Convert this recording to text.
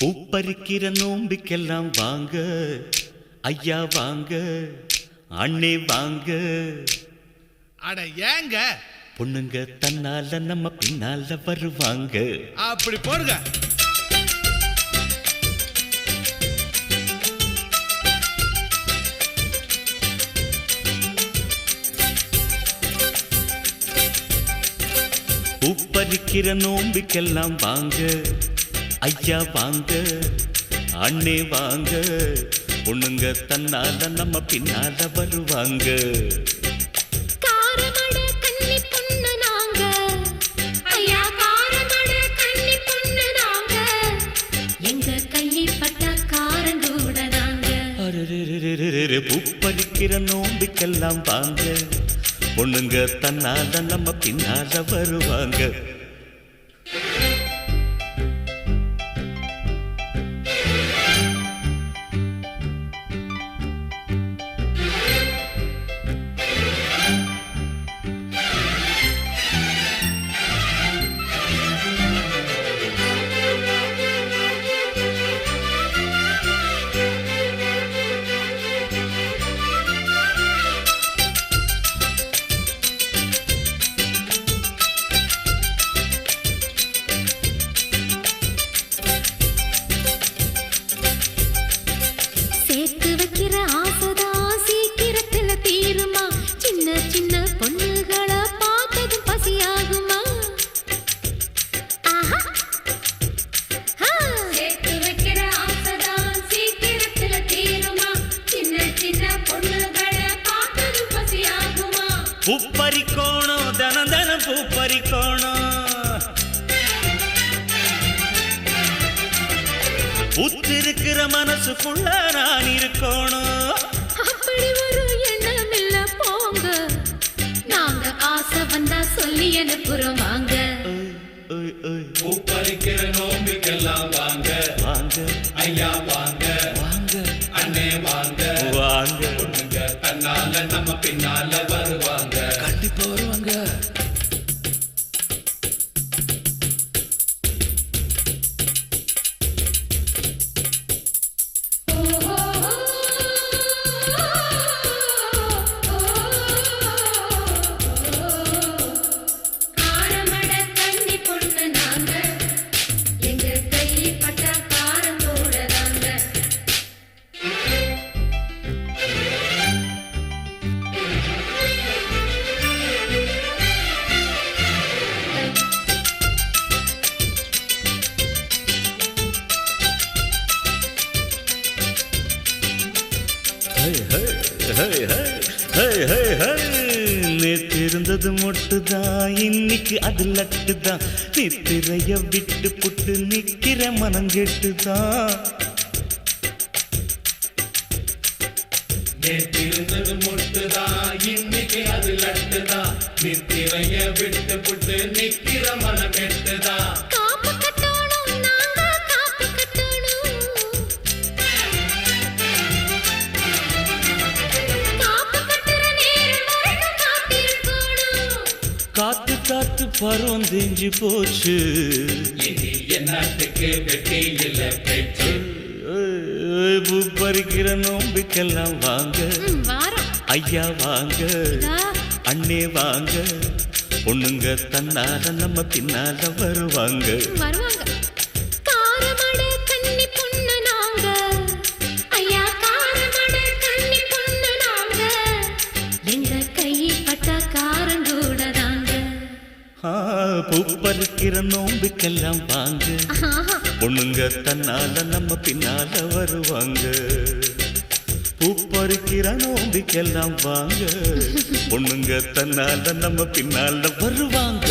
பூப்பறிக்கிற நோம்பிக்கெல்லாம் வாங்க ஐயா வாங்க அண்ணே வாங்க. அட ஏங்க பொண்ணுங்க தன்னால நம்ம பின்னால வருவாங்க. அப்படி போடுங்க. பூப்பறிக்கிற நோம்பிக்கெல்லாம் வாங்க ஐயா வாங்க அண்ணே வாங்க. பொண்ணுங்க தன்னால நம்ம பின்னால வருவாங்க. பூப்பறிக்கிற நோம்பிக்கெல்லாம் வாங்க பொண்ணுங்க தன்னால நம்ம பின்னால வருவாங்க. பூப்பறிக்கோணும் தனம் தனம் பூப்பறிக்கோணும். உத்திருக்கிற மனசுக்குள்ள நான் இருக்கணும். அப்படி ஒரு எண்ணம் இல்ல போங்க. நாங்க ஆசை வந்தா சொல்லி அனுப்புறோம் வாங்க. பூப்பறிக்கிற நோம்பிக்கெல்லாம் வாங்க வாங்க ஐயா வாங்க வாங்க அண்ணே வாங்க வாங்க. பொண்ணுங்க தன்னால நம்ம பின்னால வருவாங்க. கண்டிப்பா வருவாங்க. நேத்திருந்தது மொட்டுதான் இன்னைக்கு அது லட்டுதான். நித்திரைய விட்டு புட்டு நிக்கிற மனங்கெட்டுதான். நேற்றிருந்தது மொட்டுதான் இன்னைக்கு அது லட்டுதான். நித்திரைய விட்டு புட்டு நிக்கிற மனம் கெட்டுதான். காத்து காத்து பருவம் தேஞ்சு போச்சு. இனி என்னத்துக்கு வெட்டி இல்ல பேச்சு. பூப்பறிக்கிற நோம்பிக்கெல்லாம் வாங்க ஐயா வாங்க அண்ணே வாங்க. பொண்ணுங்க தன்னால நம்ம பின்னால வருவாங்க. பூப்பறிக்கிற நோம்பிக்கெல்லாம் வாங்க பொண்ணுங்க தன்னால நம்ம பின்னால வருவாங்க. பூப்பறிக்கிற நோம்பிக்கெல்லாம் வாங்க பொண்ணுங்க தன்னால நம்ம பின்னால வருவாங்க.